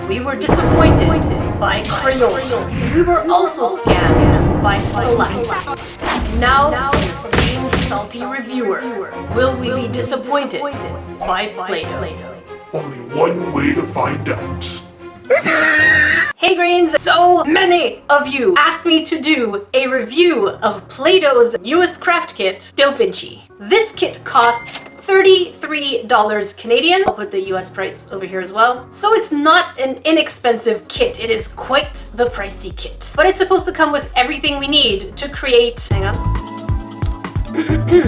we were disappointed by Crayola. We were also scammed by Scholastic. And now, the same salty reviewer. Will we be disappointed by Play-Doh? Only one way to find out. Hey Greens! So many of you asked me to do a review of Play-Doh's newest craft kit, Doh Vinci. This kit cost $33 Canadian. I'll put the US price over here as well. So it's not an inexpensive kit. It is quite the pricey kit. But it's supposed to come with everything we need to create, hang on,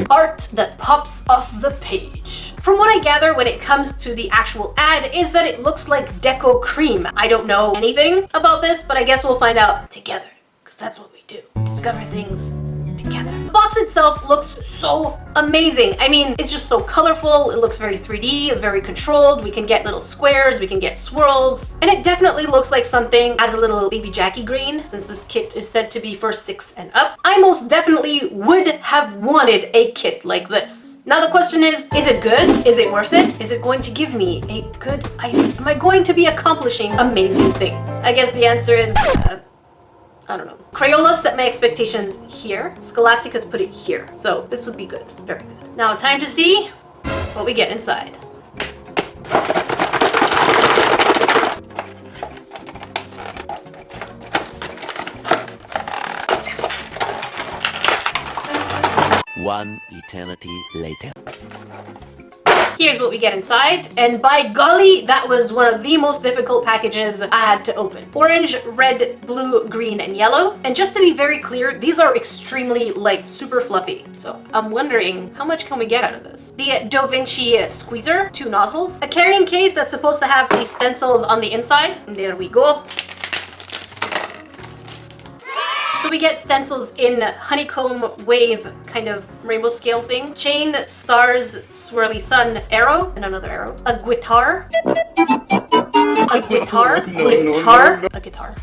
art that pops off the page. From what I gather when it comes to the actual ad is that it looks like deco cream. I don't know anything about this, but I guess we'll find out together, because that's what we do. Discover things together. The box itself looks so amazing. I mean, it's just so colorful. It looks very 3D, very controlled. We can get little squares, we can get swirls, and it definitely looks like something as a little baby Jackie green, since this kit is said to be for 6 and up. I most definitely would have wanted a kit like this. Now the question is it good? Is it worth it? Is it going to give me a good item? Am I going to be accomplishing amazing things? I guess the answer is, I don't know. Crayola set my expectations here. Scholastic has put it here. So this would be good. Very good. Now time to see what we get inside. One eternity later. Here's what we get inside, and by golly, that was one of the most difficult packages I had to open. Orange, red, blue, green, and yellow. And just to be very clear, these are extremely light, super fluffy. So I'm wondering, how much can we get out of this? The Doh Vinci squeezer, 2 nozzles, a carrying case that's supposed to have these stencils on the inside. And there we go. So we get stencils in honeycomb wave kind of rainbow scale thing. Chain, stars, swirly sun, arrow, and another arrow. A guitar. A guitar. A guitar.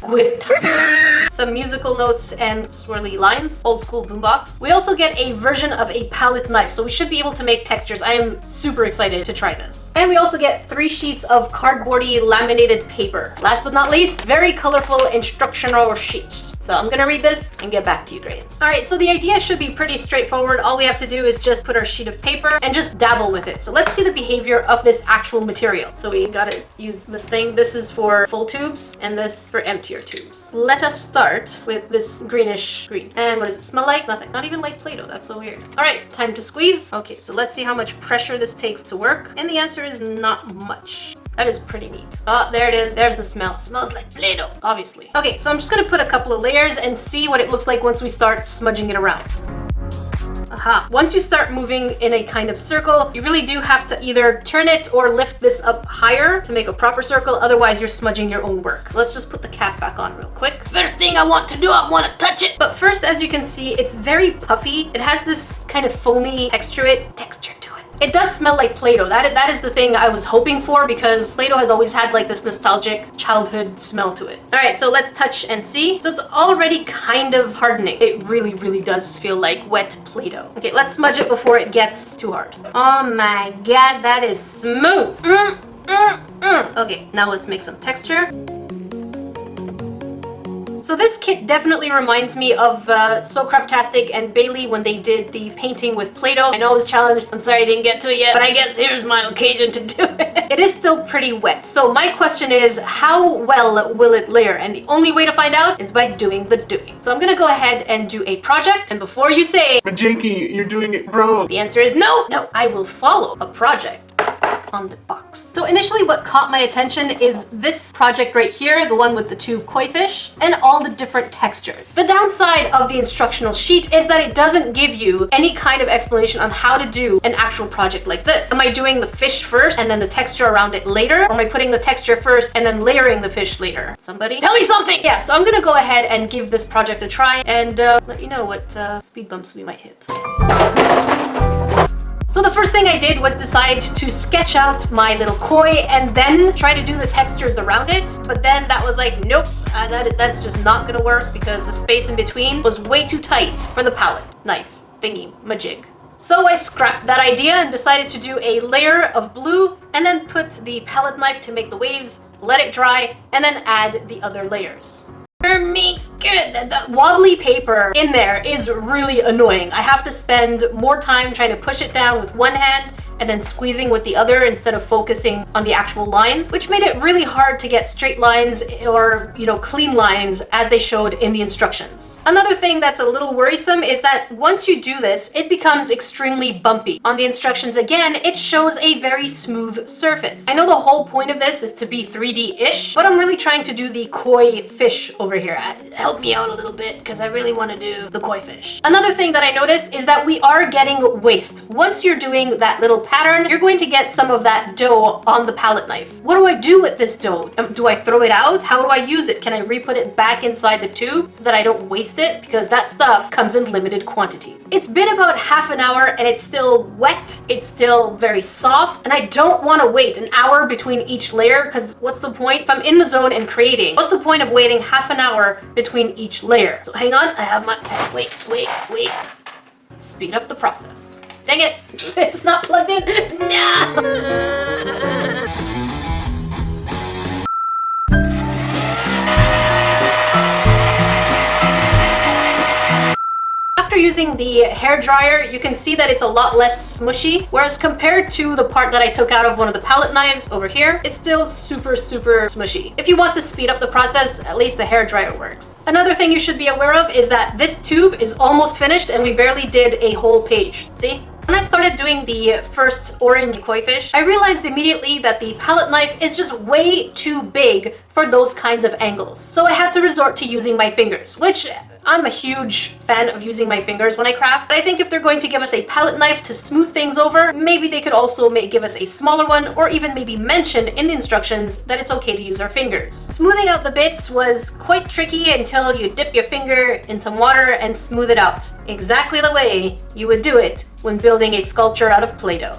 Some musical notes and swirly lines. Old school boombox. We also get a version of a palette knife, so we should be able to make textures. I am super excited to try this. And we also get 3 sheets of cardboardy laminated paper. Last but not least, very colorful instructional sheets. So I'm gonna read this and get back to you, Grains. All right, so the idea should be pretty straightforward. All we have to do is just put our sheet of paper and just dabble with it. So let's see the behavior of this actual material. So we gotta use this thing. This is for full tubes and this for emptier tubes. Let us start with this greenish green. And what does it smell like? Nothing. Not even like Play-Doh. That's so weird. All right, time to squeeze. Okay, so let's see how much pressure this takes to work. And the answer is not much. That is pretty neat. Oh, there it is. There's the smell. It smells like Play-Doh, obviously. Okay, so I'm just gonna put a couple of layers and see what it looks like once we start smudging it around. Aha. Once you start moving in a kind of circle, you really do have to either turn it or lift this up higher to make a proper circle. Otherwise, you're smudging your own work. Let's just put the cap back on real quick. First thing I want to do, I want to touch it. But first, as you can see, it's very puffy. It has this kind of foamy texture to it. It does smell like Play-Doh. That is the thing I was hoping for, because Play-Doh has always had like this nostalgic childhood smell to it. All right, so let's touch and see. So it's already kind of hardening. It really, really does feel like wet Play-Doh. Okay, let's smudge it before it gets too hard. Oh my God, that is smooth. Okay, now let's make some texture. So this kit definitely reminds me of So Craftastic and Bailey when they did the painting with Play-Doh. I know I was challenged. I'm sorry I didn't get to it yet, but I guess here's my occasion to do it. It is still pretty wet. So my question is, how well will it layer? And the only way to find out is by doing the doing. So I'm gonna go ahead and do a project. And before you say, But Jakey, you're doing it wrong. the answer is no. No, I will follow a project on the box. So initially what caught my attention is this project right here, the one with the 2 koi fish and all the different textures. The downside of the instructional sheet is that it doesn't give you any kind of explanation on how to do an actual project like this. Am I doing the fish first and then the texture around it later? Or am I putting the texture first and then layering the fish later? Somebody tell me something! Yeah, so I'm gonna go ahead and give this project a try and let you know what speed bumps we might hit. So the first thing I did was decide to sketch out my little koi and then try to do the textures around it. But then that was like, nope, that's just not gonna work because the space in between was way too tight for the palette knife thingy majig. So I scrapped that idea and decided to do a layer of blue and then put the palette knife to make the waves let it dry, and then add the other layers. Good. The wobbly paper in there is really annoying. I have to spend more time trying to push it down with one hand and then squeezing with the other instead of focusing on the actual lines, which made it really hard to get straight lines or, clean lines as they showed in the instructions. Another thing that's a little worrisome is that once you do this, it becomes extremely bumpy. On the instructions again, it shows a very smooth surface. I know the whole point of this is to be 3D-ish, but I'm really trying to do the koi fish over here. Help me out a little bit because I really want to do the koi fish. Another thing that I noticed is that we are getting waste. Once you're doing that little pattern, you're going to get some of that dough on the palette knife. What do I do with this dough? Do I throw it out? How do I use it? Can I re-put it back inside the tube so that I don't waste it? Because that stuff comes in limited quantities. It's been about half an hour and it's still wet. It's still very soft, and I don't want to wait an hour between each layer because what's the point? If I'm in the zone and creating, what's the point of waiting half an hour between each layer? So hang on, I have my, wait. Let's speed up the process. Dang it! It's not plugged in! No! After using the hair dryer, you can see that it's a lot less smushy, whereas compared to the part that I took out of one of the palette knives over here, it's still super smushy. If you want to speed up the process, at least the hair dryer works. Another thing you should be aware of is that this tube is almost finished and we barely did a whole page. See? When I started doing the first orange koi fish, I realized immediately that the palette knife is just way too big for those kinds of angles. So I had to resort to using my fingers, which I'm a huge fan of using my fingers when I craft. But I think if they're going to give us a palette knife to smooth things over, maybe they could also give us a smaller one, or even maybe mention in the instructions that it's okay to use our fingers. Smoothing out the bits was quite tricky until you dip your finger in some water and smooth it out. Exactly the way you would do it when building a sculpture out of Play-Doh.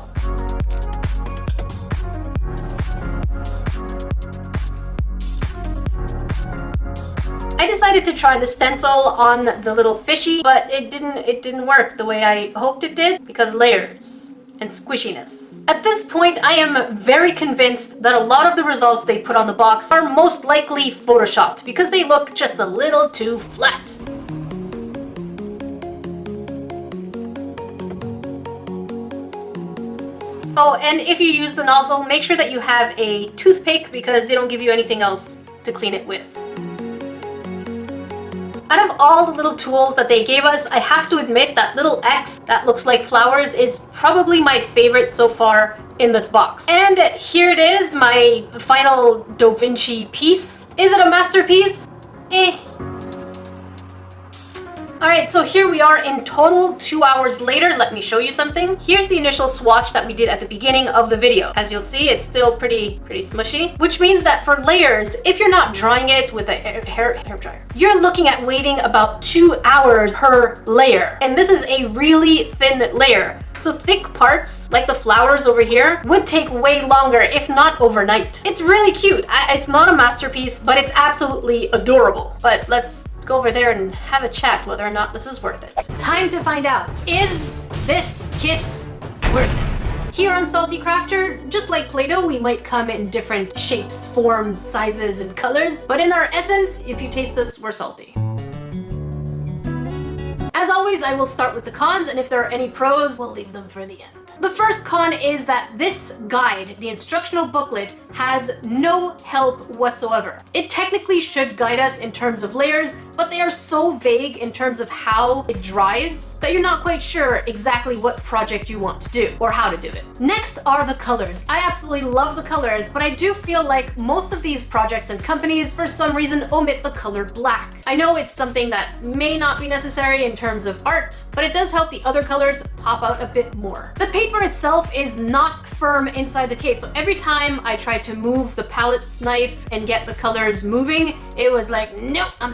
I decided to try the stencil on the little fishy, but it didn't work the way I hoped it did because layers and squishiness. At this point, I am very convinced that a lot of the results they put on the box are most likely photoshopped because they look just a little too flat. Oh, and if you use the nozzle, make sure that you have a toothpick because they don't give you anything else to clean it with. Out of all the little tools that they gave us, I have to admit that little X that looks like flowers is probably my favorite so far in this box. And here it is, my final Doh Vinci piece. Is it a masterpiece? Alright, so here we are in total 2 hours later. Let me show you something. Here's the initial swatch that we did at the beginning of the video. As you'll see, it's still pretty smushy, which means that for layers, if you're not drying it with a hair dryer, you're looking at waiting about 2 hours per layer. And this is a really thin layer. So thick parts, like the flowers over here, would take way longer, if not overnight. It's really cute. It's not a masterpiece, but it's absolutely adorable. But let's go over there and have a chat whether or not this is worth it. Time to find out. Is this kit worth it? Here on SaltEcrafter, just like Play-Doh, we might come in different shapes, forms, sizes, and colors. But in our essence, if you taste this, we're salty. As always, I will start with the cons, and if there are any pros, we'll leave them for the end. The first con is that this guide, the instructional booklet, has no help whatsoever. It technically should guide us in terms of layers, but they are so vague in terms of how it dries that you're not quite sure exactly what project you want to do or how to do it. Next are the colors. I absolutely love the colors, but I do feel like most of these projects and companies for some reason omit the color black. I know it's something that may not be necessary in terms of art, but it does help the other colors pop out a bit more. The paper itself is not firm inside the case, so every time I tried to move the palette knife and get the colors moving, it was like, nope, I'm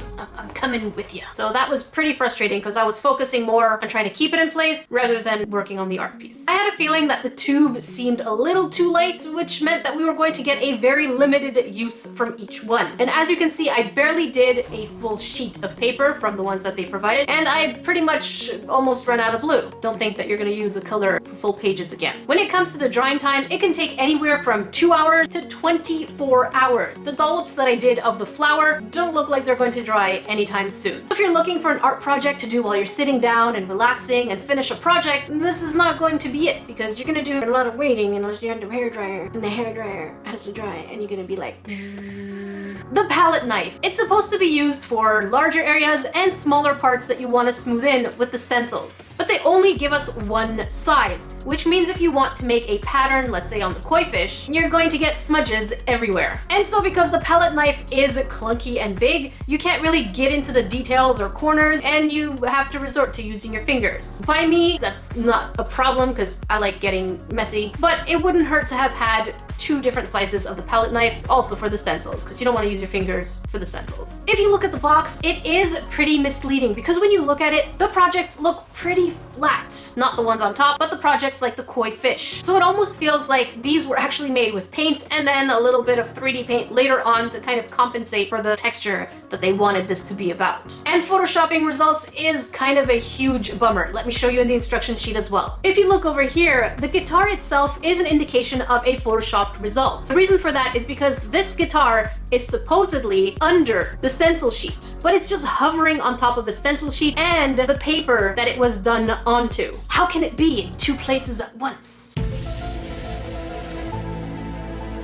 coming with you. So that was pretty frustrating because I was focusing more on trying to keep it in place rather than working on the art piece. I had a feeling that the tube seemed a little too light, which meant that we were going to get a very limited use from each one. And as you can see, I barely did a full sheet of paper from the ones that they provided, and I pretty much almost ran out of blue. Don't think that you're going to use a color for full pages again. When it comes to the drying time, it can take anywhere from 2 hours to to 24 hours. The dollops that I did of the flour don't look like they're going to dry anytime soon. If you're looking for an art project to do while you're sitting down and relaxing and finish a project, this is not going to be it, because you're gonna do a lot of waiting unless you have the hairdryer, and the hairdryer has to dry, and you're gonna be like... The palette knife. It's supposed to be used for larger areas and smaller parts that you want to smooth in with the stencils. But they only give us one size, which means if you want to make a pattern, let's say on the koi fish, you're going to get smudges everywhere. And so because the palette knife is clunky and big, you can't really get into the details or corners, and you have to resort to using your fingers. By me, that's not a problem because I like getting messy, but it wouldn't hurt to have had 2 different sizes of the palette knife, also for the stencils, because you don't want to use your fingers for the stencils. If you look at the box, it is pretty misleading because when you look at it, the projects look pretty flat. Not the ones on top, but the projects like the koi fish. So it almost feels like these were actually made with paint and then a little bit of 3D paint later on to kind of compensate for the texture that they wanted this to be about. And photoshopping results is kind of a huge bummer. Let me show you in the instruction sheet as well. If you look over here, the guitar itself is an indication of a photoshopped result. The reason for that is because this guitar is supposedly under the stencil sheet, but it's just hovering on top of the stencil sheet and the paper that it was done onto. How can it be in 2 places at once?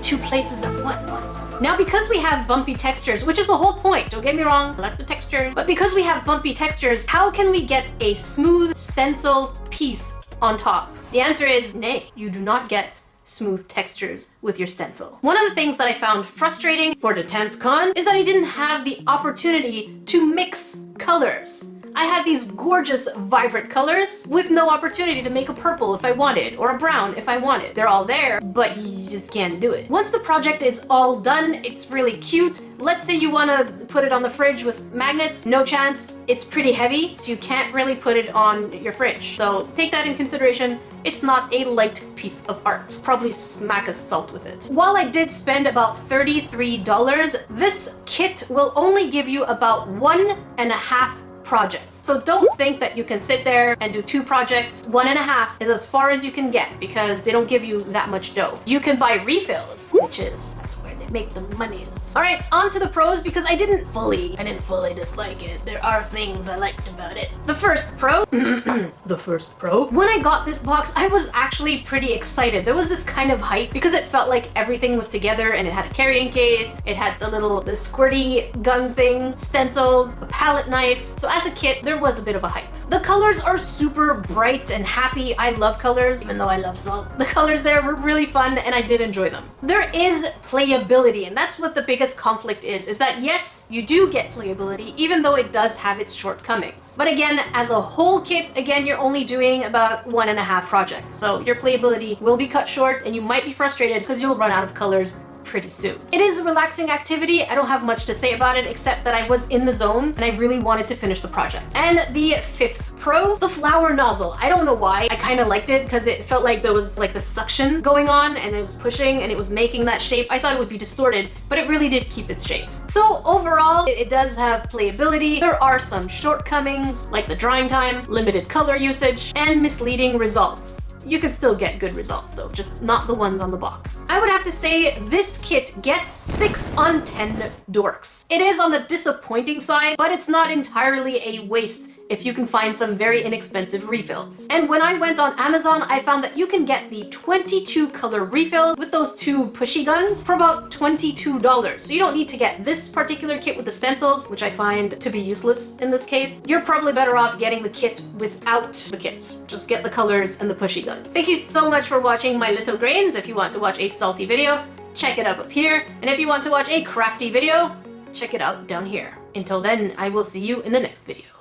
2 places at once. Now, because we have bumpy textures, which is the whole point, don't get me wrong, I like the texture, but because we have bumpy textures, how can we get a smooth stencil piece on top? The answer is nay, you do not get smooth textures with your stencil. One of the things that I found frustrating for the 10th con is that I didn't have the opportunity to mix colors. I had these gorgeous, vibrant colors with no opportunity to make a purple if I wanted, or a brown if I wanted. They're all there, but you just can't do it. Once the project is all done, it's really cute. Let's say you want to put it on the fridge with magnets, no chance. It's pretty heavy, so you can't really put it on your fridge. So take that in consideration. It's not a light piece of art. Probably smack a salt with it. While I did spend about $33, this kit will only give you about 1.5 projects. So don't think that you can sit there and do 2 projects. 1.5 is as far as you can get because they don't give you that much dough. You can buy refills, that's where they make the monies. All right, on to the pros because I didn't fully dislike it. There are things I liked about it. The first pro, when I got this box, I was actually pretty excited. There was this kind of hype because it felt like everything was together and it had a carrying case, it had the squirty gun thing, stencils, a palette knife. So as a kit, there was a bit of a hype. The colors are super bright and happy. I love colors, even though I love salt. The colors there were really fun and I did enjoy them. There is playability, and that's what the biggest conflict is that yes, you do get playability, even though it does have its shortcomings. But again, as a whole kit, again, you're only doing about 1.5 projects. So your playability will be cut short and you might be frustrated because you'll run out of colors pretty soon. It is a relaxing activity. I don't have much to say about it except that I was in the zone and I really wanted to finish the project. And the 5th pro, the flower nozzle. I don't know why. I kind of liked it because it felt like there was like the suction going on and it was pushing and it was making that shape. I thought it would be distorted, but it really did keep its shape. So overall, it does have playability. There are some shortcomings like the drying time, limited color usage, and misleading results. You can still get good results though, just not the ones on the box. I would have to say this kit gets 6 on 10 dorks. It is on the disappointing side, but it's not entirely a waste if you can find some very inexpensive refills. And when I went on Amazon, I found that you can get the 22 color refill with those 2 pushy guns for about $22. So you don't need to get this particular kit with the stencils, which I find to be useless in this case. You're probably better off getting the kit without the kit. Just get the colors and the pushy guns. Thank you so much for watching my little grains. If you want to watch a salty video, check it up here. And if you want to watch a crafty video, check it out down here. Until then, I will see you in the next video.